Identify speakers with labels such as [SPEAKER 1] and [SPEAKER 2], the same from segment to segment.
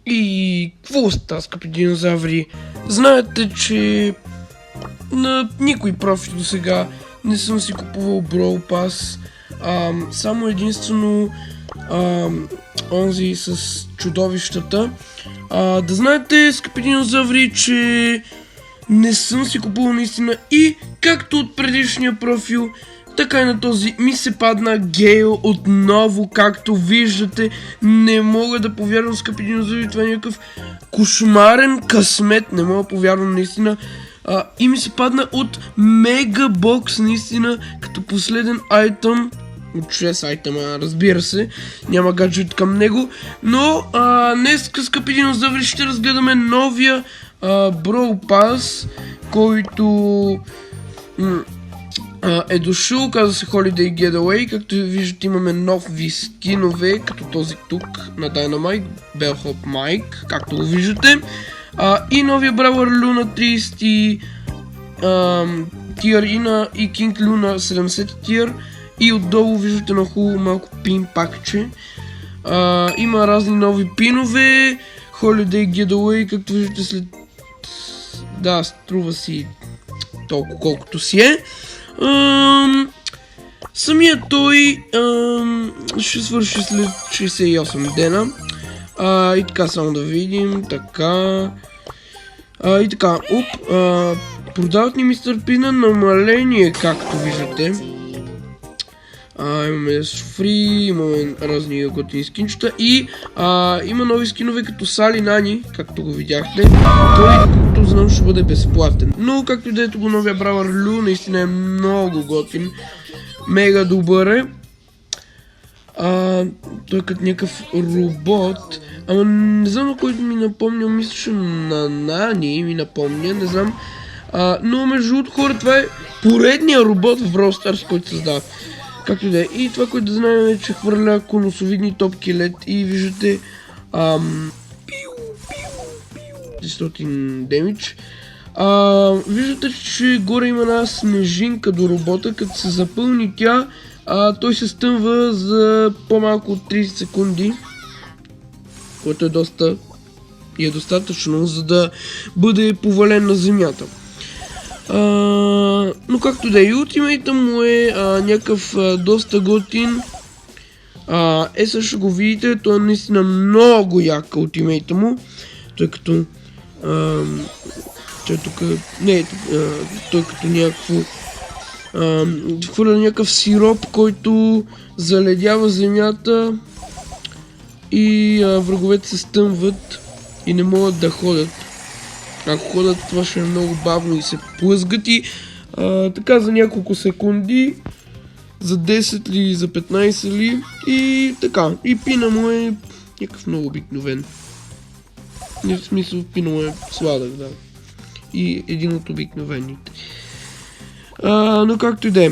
[SPEAKER 1] И какво става, скъпи динозаври? Знаете, че на никой профил до сега не съм си купувал Brawl Pass. Само единствено онзи с чудовищата. Да знаете, скъпи динозаври, че не съм си купувал наистина и както от предишния профил, така и на този ми се падна Гейл отново, както виждате. Не мога да повярвам, скъпи динозаври, това е някакъв кошмарен късмет, не мога да повярвам наистина. И ми се падна от Мегабокс, наистина, като последен айтъм. От 6 айтема, разбира се, няма гаджет към него. Но днес, скъпи динозаври, ще разгледаме новия Brawl Pass, който е дошъл, казва се Holiday Getaway. Както виждате, имаме нови скинове, като този тук на Dynamite, Bellhop Mike, както го виждате. И новия Бравър Луна 30 тир и King Luna 70 тир. И отдолу виждате на хубаво малко пин пакче. Има разни нови пинове. Holiday Getaway, както виждате след... Да, струва си толкова колкото си е. Самия той ще свърши след 68 дена. И така, само да видим. Така. И така, продават ни Мистер Пи на намаление, както виждате. Имаме фри, имаме разни готини скинчета и има нови скинове като Сали Нани, както го видяхте. Той, както знам, ще бъде безплатен. Но, както и да ето го новия Бравър Лу, наистина е много готин. Мега добър е. Той е като някакъв робот. Ама не знам на който ми напомня, мисля, на Нани ми напомня, не знам. Но между другото, хора, това е поредния робот в Brawl Stars, който създава. Както и да е. И това, което да знаем е, че хвърля конусовидни топки лед и виждате 600 демидж. Виждате, че горе има една снежинка до робота, като се запълни тя, той се стъмва за по-малко от 30 секунди, което е доста и е достатъчно, за да бъде повален на земята. Но както да е, и ултимейта му е някакъв доста готин. Също го видите, той е наистина много як ултимейта му, тъй като той тук, той като някакво хвърля някакъв сироп, който заледява земята и враговете се стъмват и не могат да ходят. Ако ходят, това ще е много бавно и се плъзгат и така за няколко секунди, за 10 ли, за 15 ли и така. И пина му е някакъв много обикновен. В смисъл, пина му е сладък, да. И един от обикновените. Но както и да е.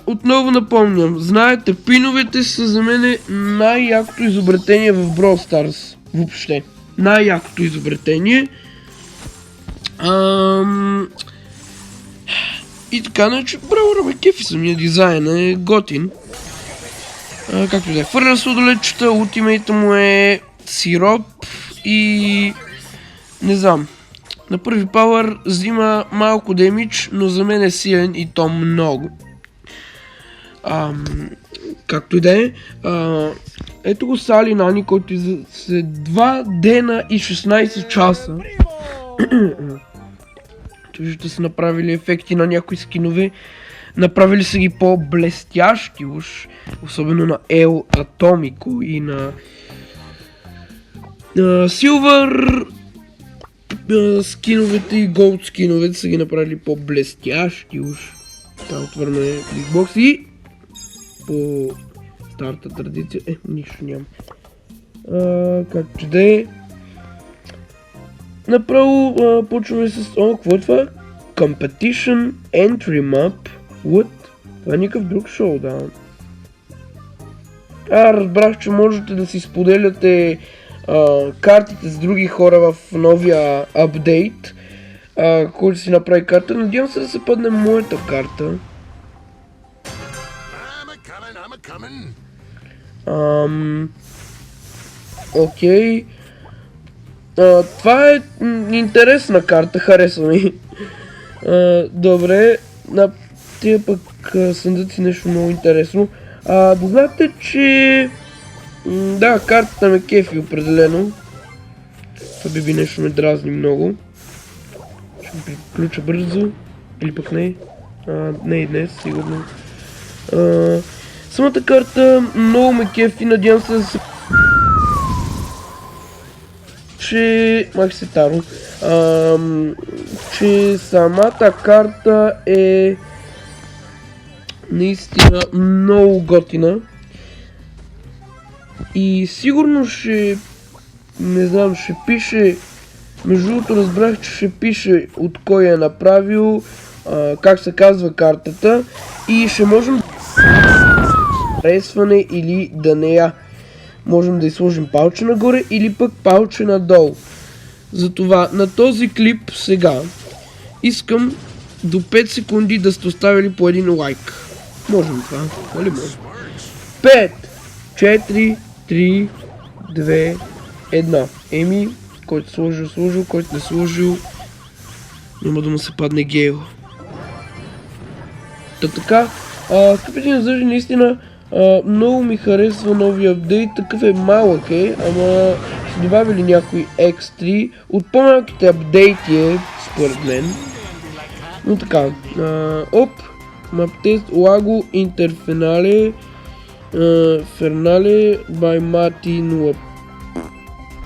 [SPEAKER 1] Отново напомням, знаете, пиновете са за мен най-якото изобретение в Brawl Stars. Въобще. Най-якото изобретение. И така, значи, браво, ме кефи самия дизайн, е готин. Както и да е, хвърля сладолетчета, ултимейта му е сироп и не знам. На първи пауър взима малко демидж, но за мен е силен и то много. Както и да е, ето го Сали Нани, който след 2 дена и 16 часа виждате са направили ефекти на някои скинове. Направили са ги по-блестящи уж, особено на Ел Атомико и на Силвър скиновете и Голд скиновете са ги направили по-блестящи уж. Така отвърна Бигбокс и по старата традиция, нищо няма. Както да е. Направо почваме с... какво е това? Competition Entry Map. What? Това е някакъв друг шоу, да. Разбрах, че можете да си споделяте картите с други хора в новия апдейт. Който си направи карта. Надявам се да се падне моята карта. Окей. Това е интересна карта, харесва ми. Добре, на тия пък съндъци нещо много интересно. Да знаете, че... да, картата ме кефи определено. Това би нещо ме дразни много. Ще го приключа бързо. Или пък не. Не и днес, сигурно. Самата карта много ме кефи, надявам се да се... че... мах се таро. Че самата карта е... наистина много готина. И сигурно ще... не знам, ще пише... между другото разбрах, че ще пише от кой е направил, как се казва картата и ще можем харесване или да не я. Можем да изложим палче нагоре или пък палче надолу. Затова на този клип сега искам до 5 секунди да сте оставили по един лайк. Можем това, нали може? 5, 4, 3, 2, 1. Еми, който сложил, който не сложил, няма да му се падне гейл. Така, скъпи динозаври, наистина много ми харесва новия апдейт, такъв е малък ама са добавили някои екстри, от по-малките апдейти е, според мен. Но така, Map Test Lago Interfinale Фернале by Mati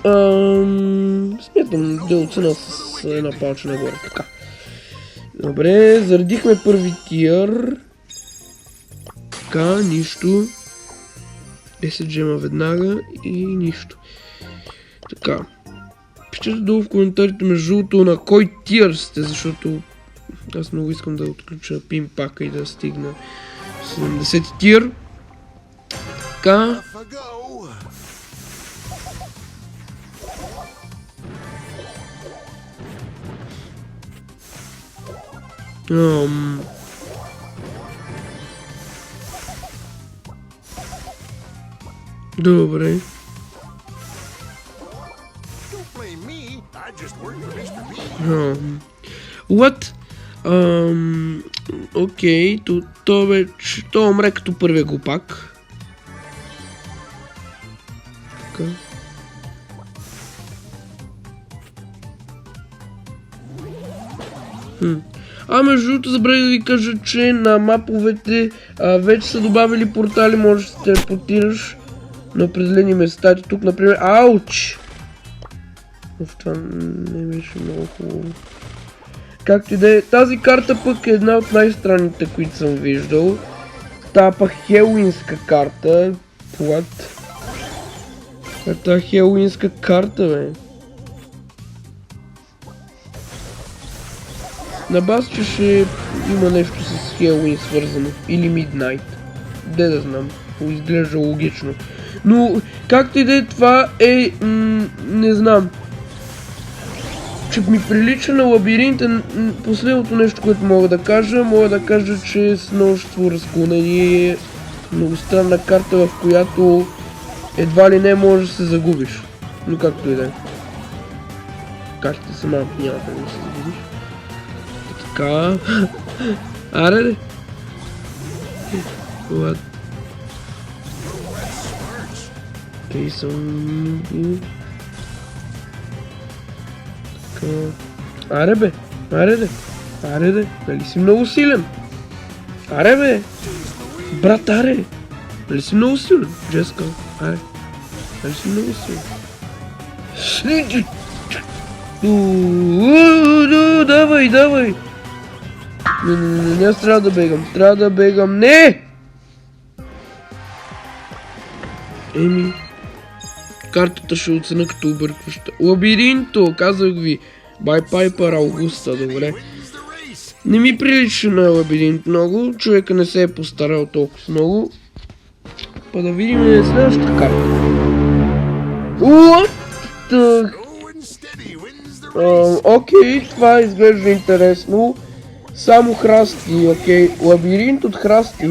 [SPEAKER 1] 0. Смятам да оценя с една палча нагоре, така. Добре, заредихме първи тир. Така, нищо. 10 джема веднага и нищо. Така. Пишете долу в коментарите между другото на кой тир сте, защото аз много искам да отключа пинпака и да стигна 70 тир. Така. Добре. What? Окей, то умре като първия глупак. Така. Между другото забравих да ви кажа, че на маповете вече са добавили портали, можеш да се телепортираш на определени места. Тук, например, ауч! Това не беше много хубаво. Както и да е, тази карта пък е една от най-странните, които съм виждал. Та пък хелуинска карта. What? Та хелуинска карта, бе. На база, че ще има нещо с Хелуин свързано. Или Midnight. Де да знам. Изглежда логично. Но, както и да е, това е... не знам. Че ми прилича на лабиринта. Последното нещо, което мога да кажа, че е с множество разклонение. Много странна карта, в която едва ли не можеш да се загубиш. Но както и да е. Картата сама няма да се загубиш. Така. Аре. What? Окей, съм... Така. Аре бе. Нали си много силен? Аре бе. Брат, аре. Нали си много силен? Джеска. Аре. Нали си много силен? Давай. Не, аз трябва да бегам. Не! Еми, картата ще оценя като объркваща. Лабиринто, казах ви. Бай Пайпер Аугуста, добре. Не ми прилича на лабиринт много. Човека не се е постарал толкова много. Па да видим следващата карта. What the... Окей, това изглежда интересно. Само храсти, окей. Лабиринт от храсти.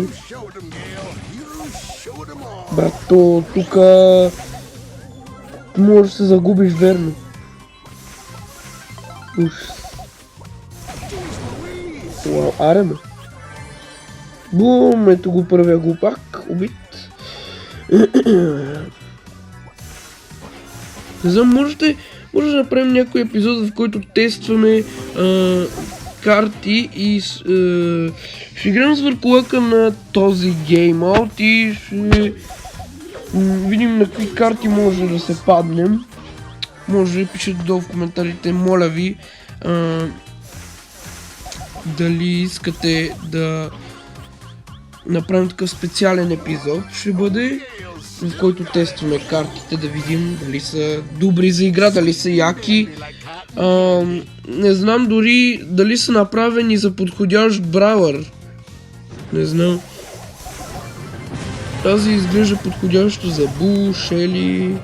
[SPEAKER 1] Брато, тука... може да се загубиш верно. Уж. Уау, аре бе. Бум, ето го първия глупак, убит. Не знам, може да направим някой епизод, в който тестваме карти и ще играем с върколъка на този геймаут и ще видим на какви карти може да се паднем. Може да пишете долу в коментарите, моля ви, дали искате да направим такъв специален епизод. Ще бъде, в който тестваме картите, да видим дали са добри за игра, дали са яки. Не знам дори дали са направени за подходящ бравър. Не знам. Тази изглежда подходящо за Бул, Шели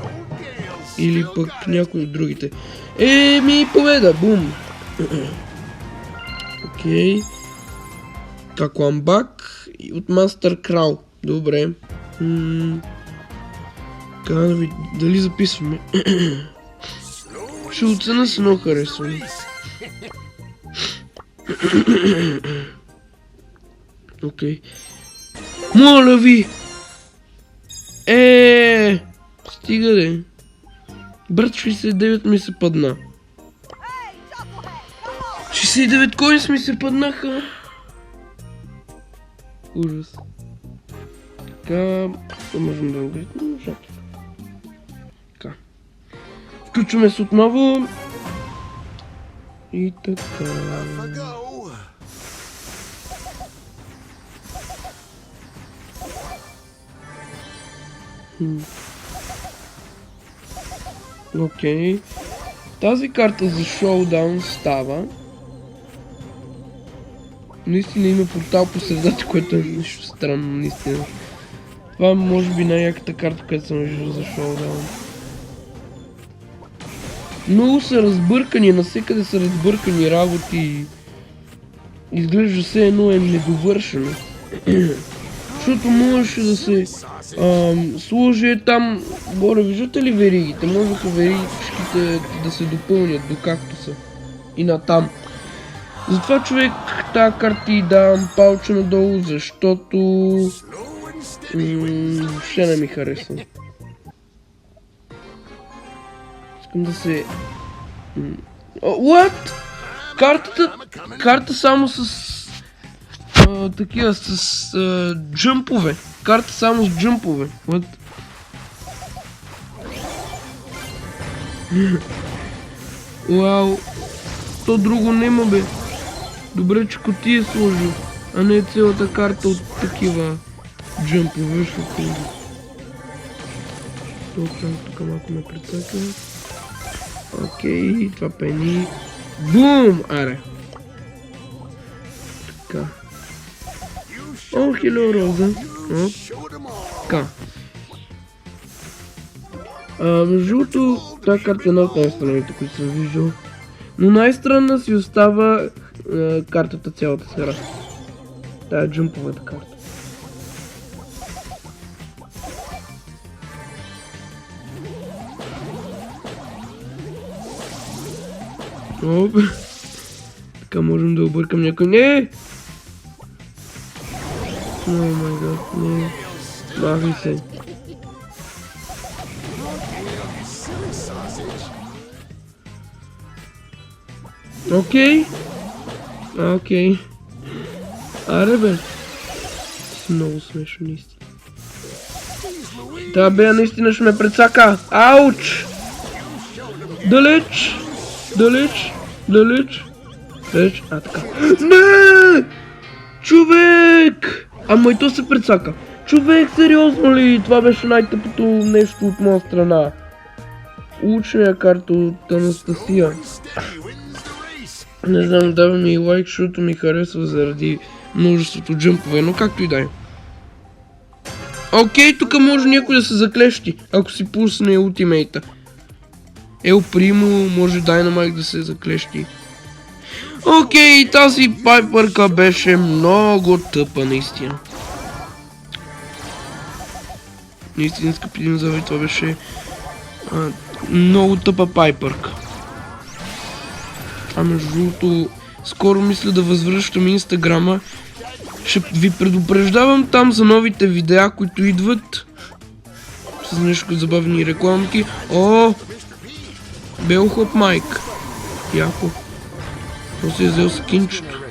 [SPEAKER 1] или пък някой от другите. Победа, бум! Окей. Какламбак от Мастер Крал. Добре. Дали записваме? Ще оцена, се много харесвам. Окей. Моля ви! Стига де. Брат, 69 ми се падна. 69 коинс ми се паднаха. Ужас. Така, можем да го гледаме. Така. Включваме се отново. И така. Окей. Тази карта за шоудаун става. Наистина има портал по средата, което е нещо странно, наистина. Това може би най-яката карта, която съм виждал за шоудаун. Много са разбъркани, навсекъде са разбъркани работи. Изглежда все едно е недовършено. Защото можеше да се сложи там горе, виждате ли веригите? Можеха веригичките да се допълнят до кактуса и натам. Затова човек тази карта и давам палче надолу, защото въобще не ми харесва. Искам да се... What? Карта само с... такива, с джъмпове. Карта само с джъмпове. What? Вау. То друго нема, бе. Добре, че кутия сложил, а не цялата карта от такива джъмпове. Защото... Тук малко ме прецака. Окей, това пени. Бум! Аре. Така. О, хило роза. Така. Между другото, тази карта е една от най-странните, които съм виждал. Но най-странна си остава картата цялата сфера. Тая джъмповата карта. Оп. Така можем да объркам някой. Не! О май гад, не. Махай се. Окей. Окей. Аре бе. Много смешно, наистина. Да бе, наистина ще ме прецака. Ауч! Далеч! Далеч! Далеч! Далеч! Така. Не! Човек! Ама и то се прецака. Човек, сериозно ли? Това беше най-тъпото нещо от моя страна. Ученя карта от Анастасия. Не знам, дава ми лайк, защото ми харесва заради множеството джъмпове, но както и да е. Окей, тук може някой да се заклещи, ако си пусне ултимейта. Ел Примо, може Дайнамайк да се заклещи. Окей, тази пайпърка беше много тъпа, наистина. Наистина, скъпи динозаври, това беше много тъпа пайпърка. А между другото, скоро мисля да възвръщам Инстаграма. Ще ви предупреждавам там за новите видеа, които идват. С нещо забавни рекламки. О! Белхоп Майк. Яко. Просто е взел скинчето.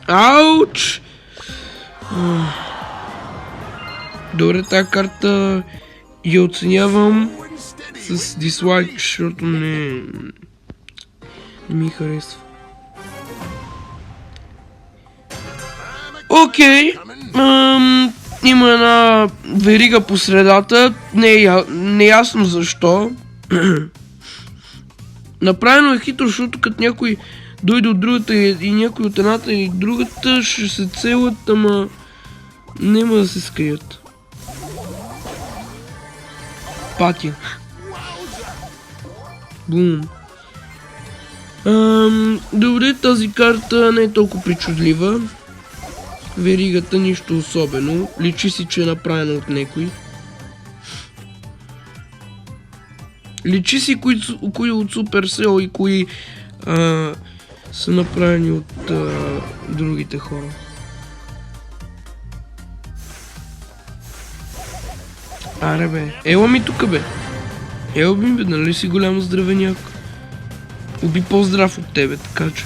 [SPEAKER 1] Ауч! Добре, тази карта я оценявам с дислайк, защото не ми харесва. Окей. Има една верига по средата. Не е ясно защо. Направено е хитро, защото като някой дойде от другата и някой от едната и другата ще се целят, ама няма да се скрият. Патя. Бум. Добре, тази карта не е толкова причудлива. Веригата нищо особено. Личи си, че е направена от някой. Личи си кои от Supercell и кои са направени от другите хора. Аре бе, ела ми тука бе. Ела ми бе, нали си голям здравеняк? Уби по-здрав от тебе, така че...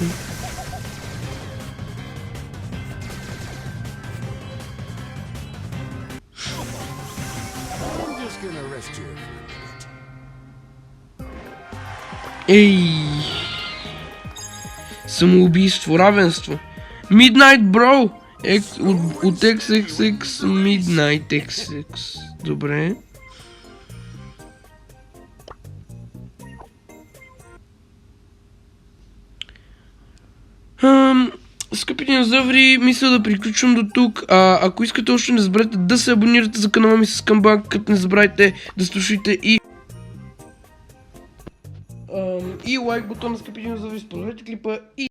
[SPEAKER 1] Ей! Самоубийство, равенство. Midnight Bro! От XXX Midnight XX. Добре. Скъпи динозаври, мисля да приключвам до тук. Ако искате още не забравяйте да се абонирате за канала ми с камбан, като не забравяйте да слушайте и лайк бутона, скъпи динозаври, споделете клипа и